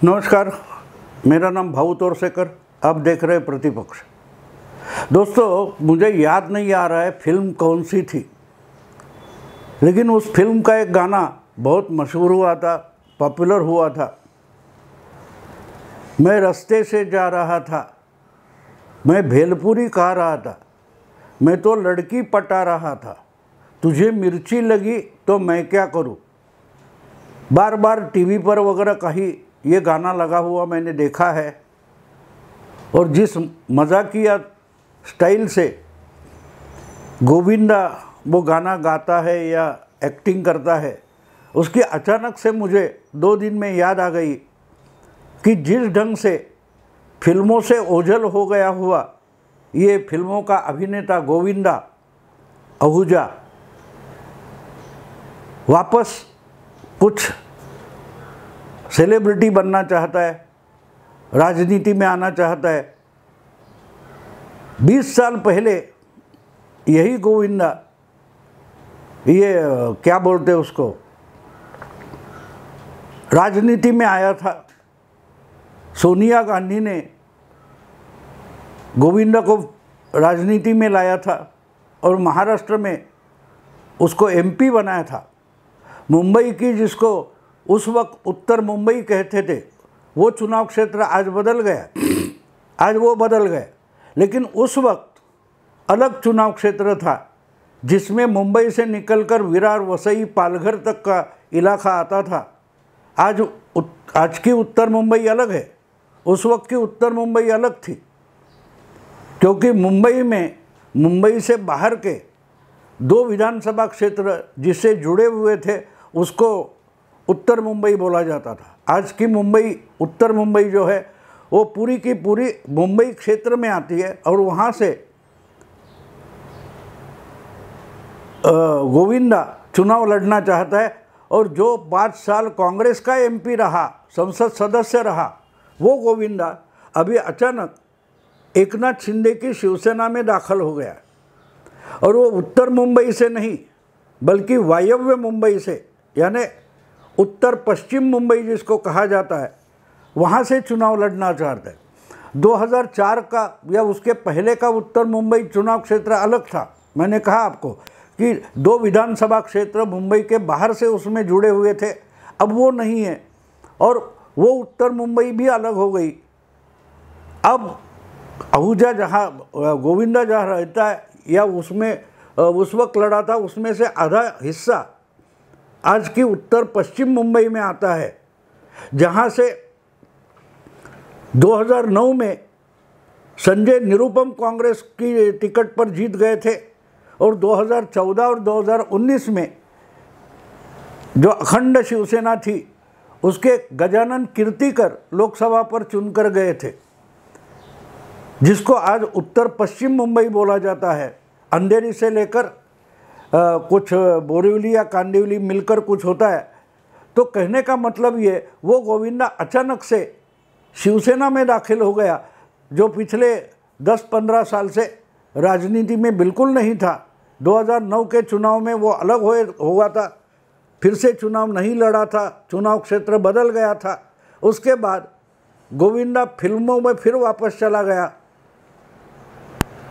नमस्कार, मेरा नाम भाऊ तोरसेकर। आप देख रहे हैं प्रतिपक्ष। दोस्तों, मुझे याद नहीं आ रहा है फिल्म कौन सी थी, लेकिन उस फिल्म का एक गाना बहुत मशहूर हुआ था, पॉपुलर हुआ था। मैं रास्ते से जा रहा था, मैं भेलपुरी खा रहा था, मैं तो लड़की पटा रहा था, तुझे मिर्ची लगी तो मैं क्या करूं। बार बार टीवी पर वगैरह कहीं ये गाना लगा हुआ मैंने देखा है, और जिस मजाकिया स्टाइल से गोविंदा वो गाना गाता है या एक्टिंग करता है, उसकी अचानक से मुझे 2 दिन में याद आ गई कि जिस ढंग से फिल्मों से ओझल हो गया हुआ ये फिल्मों का अभिनेता गोविंदा आहूजा वापस कुछ सेलिब्रिटी बनना चाहता है, राजनीति में आना चाहता है। 20 साल पहले यही गोविंदा, ये क्या बोलते उसको, राजनीति में आया था। सोनिया गांधी ने गोविंदा को राजनीति में लाया था और महाराष्ट्र में उसको एमपी बनाया था। मुंबई की, जिसको उस वक्त उत्तर मुंबई कहते थे, वो चुनाव क्षेत्र आज बदल गया, आज वो बदल गया। लेकिन उस वक्त अलग चुनाव क्षेत्र था, जिसमें मुंबई से निकलकर विरार, वसई, पालघर तक का इलाका आता था। आज की उत्तर मुंबई अलग है, उस वक्त की उत्तर मुंबई अलग थी, क्योंकि मुंबई में मुंबई से बाहर के 2 विधानसभा क्षेत्र जिससे जुड़े हुए थे उसको उत्तर मुंबई बोला जाता था। आज की मुंबई, उत्तर मुंबई जो है, वो पूरी की पूरी मुंबई क्षेत्र में आती है, और वहाँ से गोविंदा चुनाव लड़ना चाहता है। और जो 5 साल कांग्रेस का एमपी रहा, संसद सदस्य रहा, वो गोविंदा अभी अचानक एकनाथ शिंदे की शिवसेना में दाखिल हो गया। और वो उत्तर मुंबई से नहीं, बल्कि वायव्य मुंबई से, यानी उत्तर पश्चिम मुंबई जिसको कहा जाता है, वहाँ से चुनाव लड़ना चाहते हैं। 2004 का या उसके पहले का उत्तर मुंबई चुनाव क्षेत्र अलग था। मैंने कहा आपको कि 2 विधानसभा क्षेत्र मुंबई के बाहर से उसमें जुड़े हुए थे, अब वो नहीं है, और वो उत्तर मुंबई भी अलग हो गई। अब आहूजा जहाँ, गोविंदा जहाँ रहता है या उसमें उस वक्त लड़ा था, उसमें से आधा हिस्सा आज की उत्तर पश्चिम मुंबई में आता है, जहाँ से 2009 में संजय निरुपम कांग्रेस की टिकट पर जीत गए थे, और 2014 और 2019 में जो अखंड शिवसेना थी उसके गजानन कीर्तिकर लोकसभा पर चुनकर गए थे, जिसको आज उत्तर पश्चिम मुंबई बोला जाता है। अंधेरी से लेकर कुछ बोरीवली या कांदिवली मिलकर कुछ होता है। तो कहने का मतलब ये, वो गोविंदा अचानक से शिवसेना में दाखिल हो गया, जो पिछले 10-15 साल से राजनीति में बिल्कुल नहीं था। 2009 के चुनाव में वो अलग हुआ था, फिर से चुनाव नहीं लड़ा था, चुनाव क्षेत्र बदल गया था। उसके बाद गोविंदा फिल्मों में फिर वापस चला गया।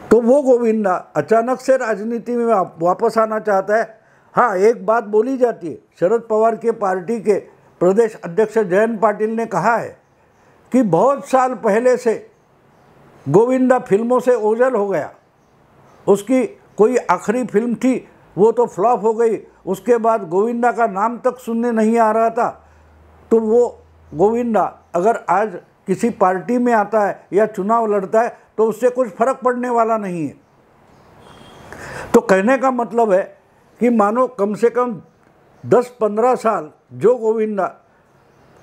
तो वो गोविंदा अचानक से राजनीति में वापस आना चाहता है। हाँ, एक बात बोली जाती है, शरद पवार के पार्टी के प्रदेश अध्यक्ष जयंत पाटिल ने कहा है कि बहुत साल पहले से गोविंदा फिल्मों से ओझल हो गया। उसकी कोई आखिरी फिल्म थी, वो तो फ्लॉप हो गई, उसके बाद गोविंदा का नाम तक सुनने नहीं आ रहा था। तो वो गोविंदा अगर आज किसी पार्टी में आता है या चुनाव लड़ता है तो उससे कुछ फर्क पड़ने वाला नहीं है। तो कहने का मतलब है कि मानो कम से कम 10-15 साल जो गोविंदा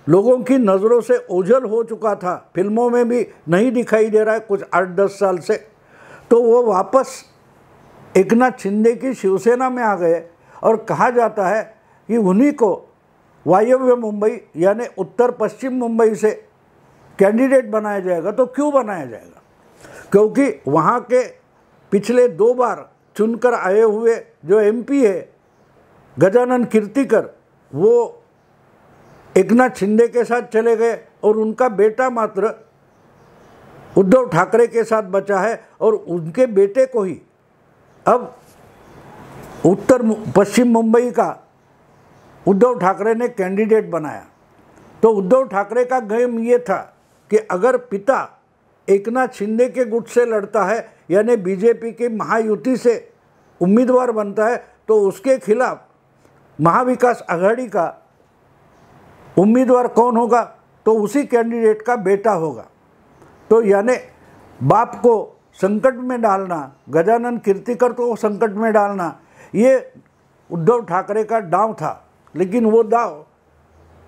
लोगों की नज़रों से ओझल हो चुका था, फिल्मों में भी नहीं दिखाई दे रहा है कुछ 8-10 साल से, तो वो वापस एकनाथ शिंदे की शिवसेना में आ गए। और कहा जाता है कि उन्हीं को वायव्य मुंबई यानी उत्तर पश्चिम मुंबई से कैंडिडेट बनाया जाएगा। तो क्यों बनाया जाएगा? क्योंकि वहाँ के पिछले 2 बार चुनकर आए हुए जो एमपी है गजानन कीर्तिकर, वो एकनाथ शिंदे के साथ चले गए और उनका बेटा मात्र उद्धव ठाकरे के साथ बचा है और उनके बेटे को ही अब उत्तर पश्चिम मुंबई का उद्धव ठाकरे ने कैंडिडेट बनाया। तो उद्धव ठाकरे का गेम ये था कि अगर पिता एकनाथ शिंदे के गुट से लड़ता है यानी बीजेपी की महायुति से उम्मीदवार बनता है तो उसके खिलाफ महाविकास आघाड़ी का उम्मीदवार कौन होगा, तो उसी कैंडिडेट का बेटा होगा। तो यानी बाप को संकट में डालना, गजानन कीर्तिकर को संकट में डालना, ये उद्धव ठाकरे का दांव था। लेकिन वो दांव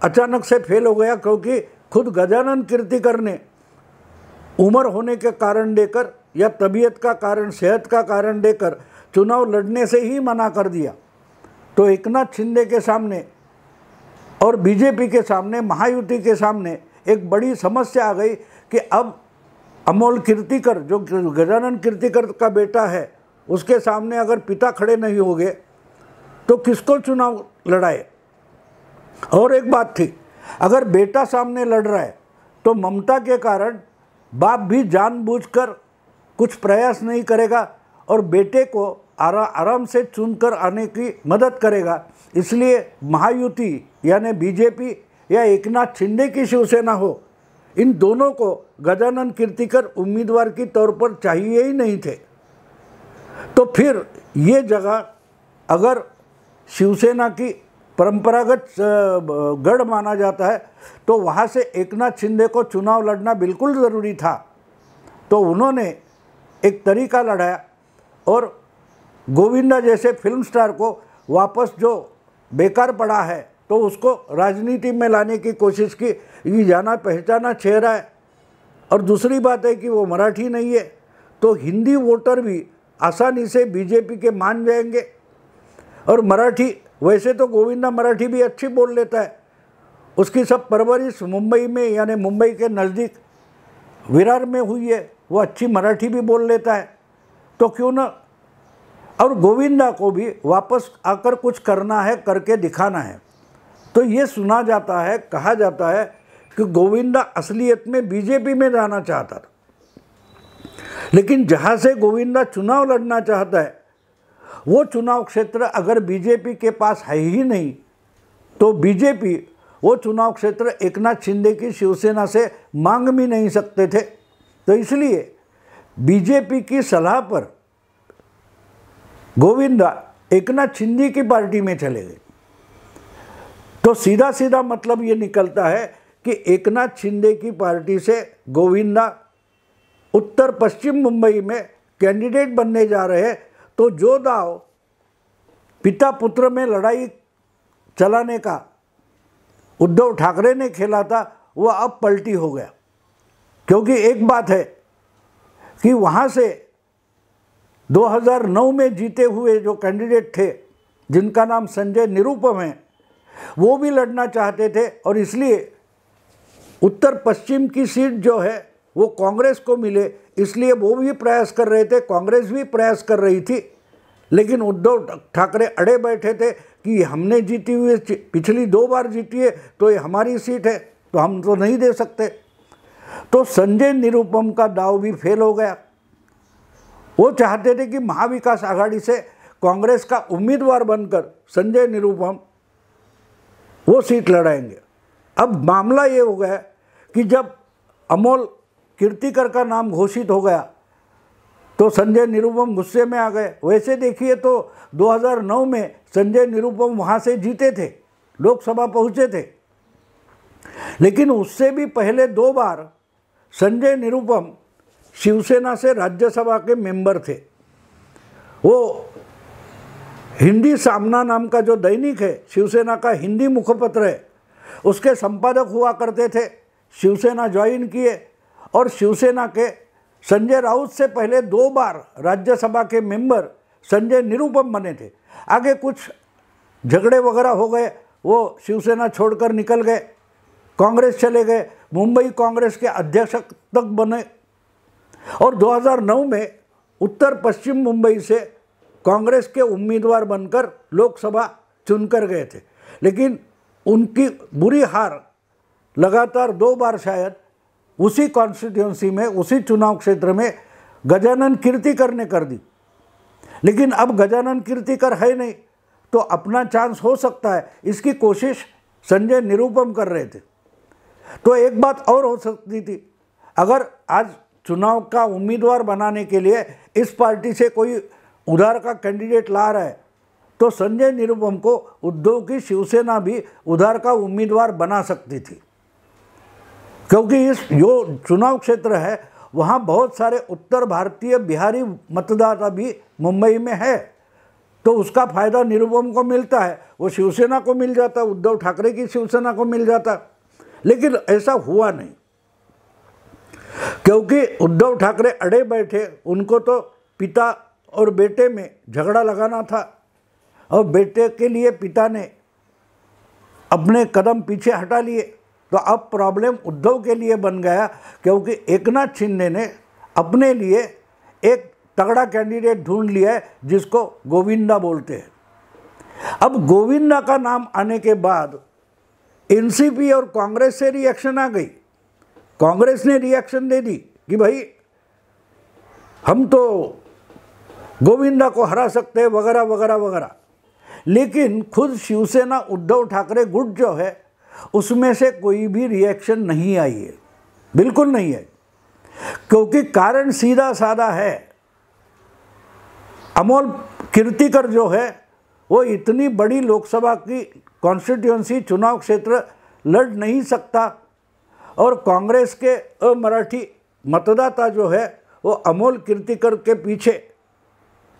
अचानक से फेल हो गया क्योंकि खुद गजानन कीर्तिकर ने उम्र होने के कारण देकर या तबीयत का कारण, सेहत का कारण देकर चुनाव लड़ने से ही मना कर दिया। तो एकनाथ शिंदे के सामने और बीजेपी के सामने, महायुति के सामने एक बड़ी समस्या आ गई कि अब अमोल कीर्तिकर जो गजानन कीर्तिकर का बेटा है उसके सामने अगर पिता खड़े नहीं होंगे तो किसको चुनाव लड़ाए। और एक बात थी, अगर बेटा सामने लड़ रहा है तो ममता के कारण बाप भी जानबूझकर कुछ प्रयास नहीं करेगा और बेटे को आराम से चुनकर आने की मदद करेगा। इसलिए महायुति यानी बीजेपी या एकनाथ शिंदे की शिवसेना हो, इन दोनों को गजानन कीर्तिकर उम्मीदवार की तौर पर चाहिए ही नहीं थे। तो फिर ये जगह अगर शिवसेना की परंपरागत गढ़ माना जाता है तो वहाँ से एकनाथ शिंदे को चुनाव लड़ना बिल्कुल ज़रूरी था। तो उन्होंने एक तरीका लड़ाया और गोविंदा जैसे फिल्म स्टार को वापस, जो बेकार पड़ा है तो उसको राजनीति में लाने की कोशिश की। ये जाना पहचाना चेहरा है और दूसरी बात है कि वो मराठी नहीं है, तो हिंदी वोटर भी आसानी से बीजेपी के मान जाएंगे। और मराठी, वैसे तो गोविंदा मराठी भी अच्छी बोल लेता है, उसकी सब परवरिश मुंबई में यानी मुंबई के नज़दीक विरार में हुई है, वो अच्छी मराठी भी बोल लेता है, तो क्यों ना। और गोविंदा को भी वापस आकर कुछ करना है, करके दिखाना है। तो ये सुना जाता है, कहा जाता है कि गोविंदा असलियत में बीजेपी में जाना चाहता था, लेकिन जहाँ से गोविंदा चुनाव लड़ना चाहता है वो चुनाव क्षेत्र अगर बीजेपी के पास है ही नहीं तो बीजेपी वो चुनाव क्षेत्र एकनाथ शिंदे की शिवसेना से मांग भी नहीं सकते थे। तो इसलिए बीजेपी की सलाह पर गोविंदा एकनाथ शिंदे की पार्टी में चले गए। तो सीधा सीधा मतलब ये निकलता है कि एकनाथ शिंदे की पार्टी से गोविंदा उत्तर पश्चिम मुंबई में कैंडिडेट बनने जा रहे हैं। तो जो दाव पिता पुत्र में लड़ाई चलाने का उद्धव ठाकरे ने खेला था वो अब पलटी हो गया। क्योंकि एक बात है कि वहाँ से 2009 में जीते हुए जो कैंडिडेट थे जिनका नाम संजय निरुपम है, वो भी लड़ना चाहते थे और इसलिए उत्तर पश्चिम की सीट जो है वो कांग्रेस को मिले, इसलिए वो भी प्रयास कर रहे थे, कांग्रेस भी प्रयास कर रही थी। लेकिन उद्धव ठाकरे अड़े बैठे थे कि हमने जीती हुई पिछली 2 बार जीती है तो ये हमारी सीट है, तो हम तो नहीं दे सकते। तो संजय निरुपम का दाव भी फेल हो गया। वो चाहते थे कि महाविकास आघाड़ी से कांग्रेस का उम्मीदवार बनकर संजय निरुपम वो सीट लड़ाएंगे। अब मामला ये हो गया कि जब अमोल कीर्तिकर का नाम घोषित हो गया तो संजय निरुपम गुस्से में आ गए। वैसे देखिए तो 2009 में संजय निरुपम वहाँ से जीते थे, लोकसभा पहुँचे थे, लेकिन उससे भी पहले 2 बार संजय निरुपम शिवसेना से राज्यसभा के मेंबर थे। वो हिंदी सामना नाम का जो दैनिक है, शिवसेना का हिंदी मुखपत्र है, उसके संपादक हुआ करते थे। शिवसेना ज्वाइन किए और शिवसेना के संजय राउत से पहले 2 बार राज्यसभा के मेंबर संजय निरुपम बने थे। आगे कुछ झगड़े वगैरह हो गए, वो शिवसेना छोड़कर निकल गए, कांग्रेस चले गए, मुंबई कांग्रेस के अध्यक्ष तक बने और 2009 में उत्तर पश्चिम मुंबई से कांग्रेस के उम्मीदवार बनकर लोकसभा चुनकर गए थे। लेकिन उनकी बुरी हार लगातार 2 बार शायद उसी कॉन्स्टिट्यूंसी में, उसी चुनाव क्षेत्र में गजानन कीर्तिकर ने कर दी। लेकिन अब गजानन कीर्तिकर है नहीं, तो अपना चांस हो सकता है, इसकी कोशिश संजय निरुपम कर रहे थे। तो एक बात और हो सकती थी, अगर आज चुनाव का उम्मीदवार बनाने के लिए इस पार्टी से कोई उधार का कैंडिडेट ला रहा है, तो संजय निरुपम को उद्धव की शिवसेना भी उधार का उम्मीदवार बना सकती थी, क्योंकि इस जो चुनाव क्षेत्र है वहाँ बहुत सारे उत्तर भारतीय बिहारी मतदाता भी मुंबई में है, तो उसका फायदा निरुपम को मिलता है, वो शिवसेना को मिल जाता, उद्धव ठाकरे की शिवसेना को मिल जाता। लेकिन ऐसा हुआ नहीं, क्योंकि उद्धव ठाकरे अड़े बैठे, उनको तो पिता और बेटे में झगड़ा लगाना था, और बेटे के लिए पिता ने अपने कदम पीछे हटा लिए। तो अब प्रॉब्लम उद्धव के लिए बन गया, क्योंकि एकनाथ शिंदे ने अपने लिए एक तगड़ा कैंडिडेट ढूंढ लिया है जिसको गोविंदा बोलते हैं। अब गोविंदा का नाम आने के बाद एनसीपी और कांग्रेस से रिएक्शन आ गई। कांग्रेस ने रिएक्शन दे दी कि भाई हम तो गोविंदा को हरा सकते हैं वगैरह वगैरह वगैरह। लेकिन खुद शिवसेना उद्धव ठाकरे गुट जो है उसमें से कोई भी रिएक्शन नहीं आई है, बिल्कुल नहीं है, क्योंकि कारण सीधा साधा है। अमोल कीर्तिकर जो है वो इतनी बड़ी लोकसभा की कॉन्स्टिट्यूंसी चुनाव क्षेत्र लड़ नहीं सकता, और कांग्रेस के अमराठी मतदाता जो है वो अमोल कीर्तिकर के पीछे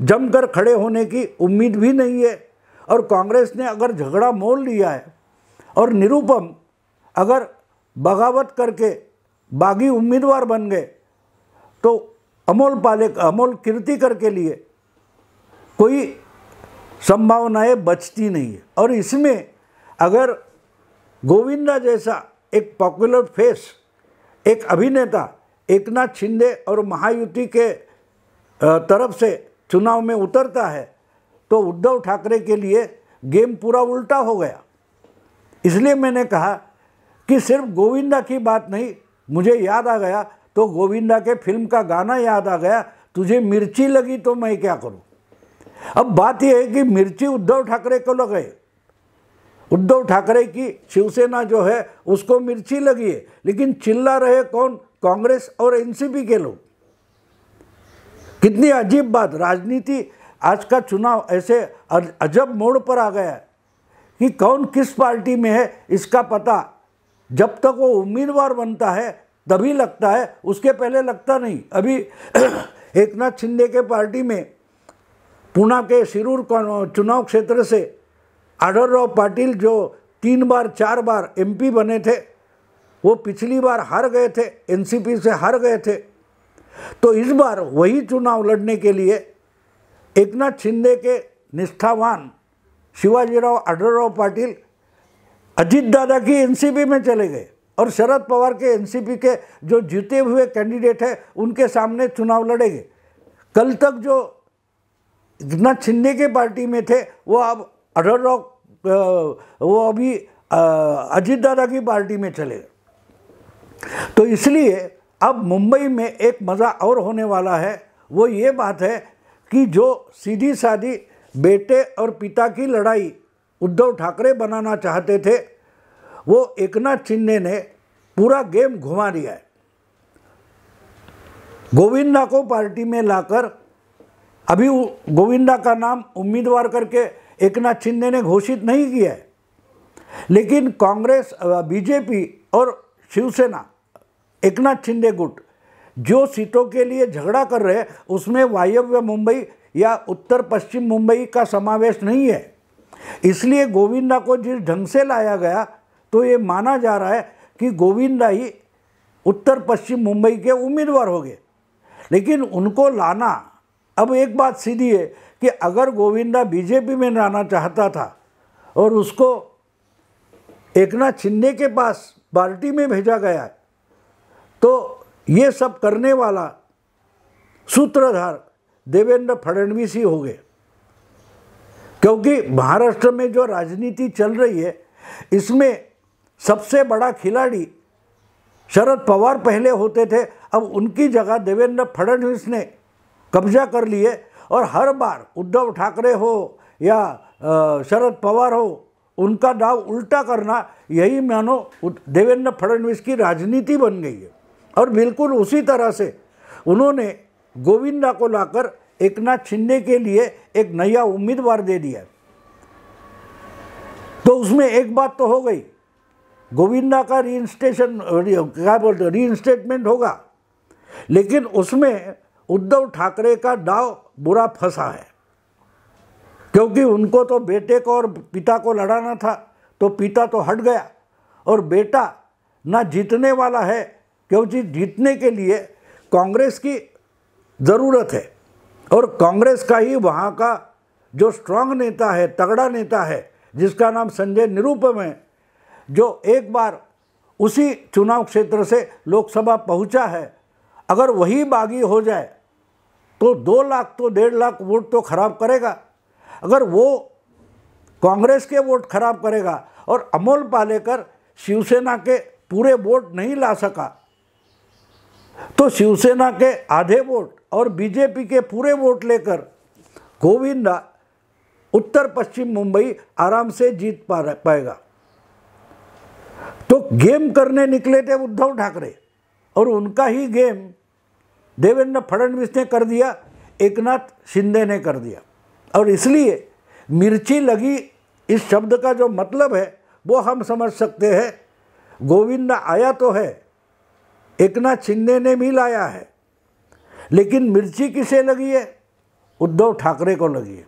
जमकर खड़े होने की उम्मीद भी नहीं है। और कांग्रेस ने अगर झगड़ा मोल लिया है और निरुपम अगर बगावत करके बागी उम्मीदवार बन गए, तो अमोल कीर्तिकर के लिए कोई संभावनाएं बचती नहीं है। और इसमें अगर गोविंदा जैसा एक पॉपुलर फेस, एक अभिनेता एकनाथ शिंदे और महायुति के तरफ से चुनाव में उतरता है, तो उद्धव ठाकरे के लिए गेम पूरा उल्टा हो गया। इसलिए मैंने कहा कि सिर्फ गोविंदा की बात नहीं, मुझे याद आ गया तो गोविंदा के फिल्म का गाना याद आ गया, तुझे मिर्ची लगी तो मैं क्या करूं। अब बात यह है कि मिर्ची उद्धव ठाकरे को लगे, उद्धव ठाकरे की शिवसेना जो है उसको मिर्ची लगी है, लेकिन चिल्ला रहे कौन? कांग्रेस और एनसीपी के लोग। कितनी अजीब बात, राजनीति आज का चुनाव ऐसे अजब मोड़ पर आ गया है कि कौन किस पार्टी में है इसका पता जब तक वो उम्मीदवार बनता है तभी लगता है, उसके पहले लगता नहीं। अभी एकनाथ शिंदे के पार्टी में पुणे के शिरूर चुनाव क्षेत्र से आढळराव पाटिल जो 3 बार 4 बार एमपी बने थे, वो पिछली बार हार गए थे, एनसीपी से हार गए थे। तो इस बार वही चुनाव लड़ने के लिए एकनाथ शिंदे के निष्ठावान शिवाजीराव आढळराव पाटिल अजित दादा की एनसीपी में चले गए, और शरद पवार के एनसीपी के जो जीते हुए कैंडिडेट है उनके सामने चुनाव लड़ेंगे। कल तक जो एकनाथ शिंदे के पार्टी में थे वो अब आढळराव वो अभी अजित दादा की पार्टी में चले गए। तो इसलिए अब मुंबई में एक मज़ा और होने वाला है, वो ये बात है कि जो सीधी सादी बेटे और पिता की लड़ाई उद्धव ठाकरे बनाना चाहते थे, वो एकनाथ शिंदे ने पूरा गेम घुमा दिया है। गोविंदा को पार्टी में लाकर, अभी गोविंदा का नाम उम्मीदवार करके एकनाथ शिंदे ने घोषित नहीं किया है, लेकिन कांग्रेस, बीजेपी और शिवसेना, एकनाथ शिंदे गुट जो सीटों के लिए झगड़ा कर रहे हैं उसमें वायव्य मुंबई या उत्तर पश्चिम मुंबई का समावेश नहीं है। इसलिए गोविंदा को जिस ढंग से लाया गया तो ये माना जा रहा है कि गोविंदा ही उत्तर पश्चिम मुंबई के उम्मीदवार हो गए। लेकिन उनको लाना, अब एक बात सीधी है कि अगर गोविंदा बीजेपी में जाना चाहता था और उसको एकनाथ शिंदे के पास पार्टी में भेजा गया है, तो ये सब करने वाला सूत्रधार देवेंद्र फडणवीस ही हो गए। क्योंकि महाराष्ट्र में जो राजनीति चल रही है इसमें सबसे बड़ा खिलाड़ी शरद पवार पहले होते थे, अब उनकी जगह देवेंद्र फडणवीस ने कब्जा कर लिए और हर बार उद्धव ठाकरे हो या शरद पवार हो, उनका दाव उल्टा करना, यही मानो देवेंद्र फडणवीस की राजनीति बन गई है। और बिल्कुल उसी तरह से उन्होंने गोविंदा को लाकर एकनाथ शिंदे के लिए एक नया उम्मीदवार दे दिया। तो उसमें एक बात तो हो गई, गोविंदा का रीइंस्टेटमेंट होगा, लेकिन उसमें उद्धव ठाकरे का दाव बुरा फंसा है, क्योंकि उनको तो बेटे को और पिता को लड़ाना था, तो पिता तो हट गया और बेटा ना जीतने वाला है, क्योंकि जीतने के लिए कांग्रेस की ज़रूरत है और कांग्रेस का ही वहाँ का जो स्ट्रांग नेता है, तगड़ा नेता है, जिसका नाम संजय निरुपम है, जो एक बार उसी चुनाव क्षेत्र से लोकसभा पहुँचा है, अगर वही बागी हो जाए तो 2 लाख तो 1.5 लाख वोट तो खराब करेगा। अगर वो कांग्रेस के वोट खराब करेगा और अमोल पालेकर शिवसेना के पूरे वोट नहीं ला सका, तो शिवसेना के आधे वोट और बीजेपी के पूरे वोट लेकर गोविंदा उत्तर पश्चिम मुंबई आराम से जीत पाएगा। तो गेम करने निकले थे उद्धव ठाकरे और उनका ही गेम देवेंद्र फडणवीस ने कर दिया, एकनाथ शिंदे ने कर दिया। और इसलिए मिर्ची लगी इस शब्द का जो मतलब है वो हम समझ सकते हैं। गोविंदा आया तो है, एकनाथ शिंदे ने भी लाया है, लेकिन मिर्ची किसे लगी है? उद्धव ठाकरे को लगी है।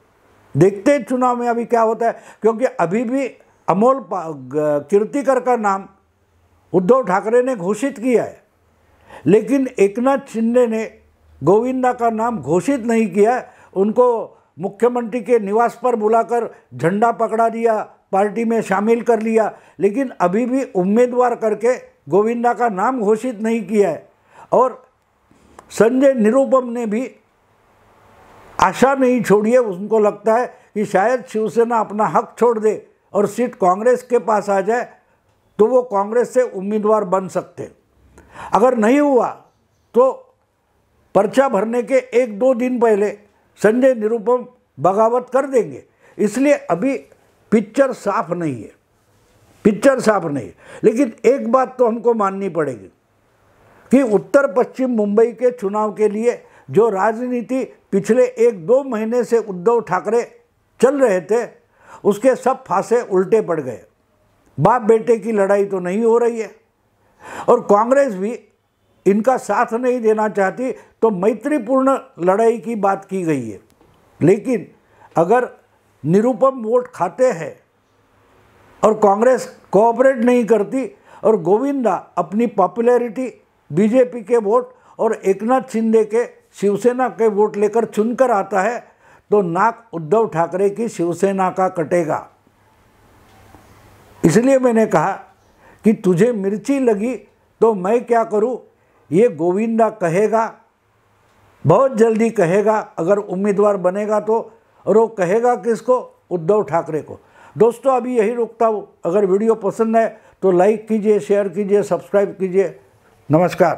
देखते हैं चुनाव में अभी क्या होता है, क्योंकि अभी भी अमोल कीर्तिकर का नाम उद्धव ठाकरे ने घोषित किया है, लेकिन एकनाथ शिंदे ने गोविंदा का नाम घोषित नहीं किया। उनको मुख्यमंत्री के निवास पर बुलाकर झंडा पकड़ा दिया, पार्टी में शामिल कर लिया, लेकिन अभी भी उम्मीदवार करके गोविंदा का नाम घोषित नहीं किया है। और संजय निरुपम ने भी आशा नहीं छोड़ी है। उनको लगता है कि शायद शिवसेना अपना हक छोड़ दे और सीट कांग्रेस के पास आ जाए तो वो कांग्रेस से उम्मीदवार बन सकते। अगर नहीं हुआ तो पर्चा भरने के 1-2 दिन पहले संजय निरुपम बगावत कर देंगे। इसलिए अभी पिक्चर साफ नहीं है, पिक्चर साफ नहीं है। लेकिन एक बात तो हमको माननी पड़ेगी कि उत्तर पश्चिम मुंबई के चुनाव के लिए जो राजनीति पिछले 1-2 महीने से उद्धव ठाकरे चल रहे थे, उसके सब फांसे उल्टे पड़ गए। बाप बेटे की लड़ाई तो नहीं हो रही है और कांग्रेस भी इनका साथ नहीं देना चाहती, तो मैत्रीपूर्ण लड़ाई की बात की गई है। लेकिन अगर निरुपम वोट खाते हैं और कांग्रेस कोऑपरेट नहीं करती और गोविंदा अपनी पॉपुलैरिटी बीजेपी के वोट और एकनाथ शिंदे के शिवसेना के वोट लेकर चुनकर आता है, तो नाक उद्धव ठाकरे की शिवसेना का कटेगा। इसलिए मैंने कहा कि तुझे मिर्ची लगी तो मैं क्या करूं, ये गोविंदा कहेगा, बहुत जल्दी कहेगा अगर उम्मीदवार बनेगा तो। और वो कहेगा किसको? उद्धव ठाकरे को। दोस्तों अभी यही रुकता हूँ। अगर वीडियो पसंद है तो लाइक कीजिए, शेयर कीजिए, सब्सक्राइब कीजिए। नमस्कार।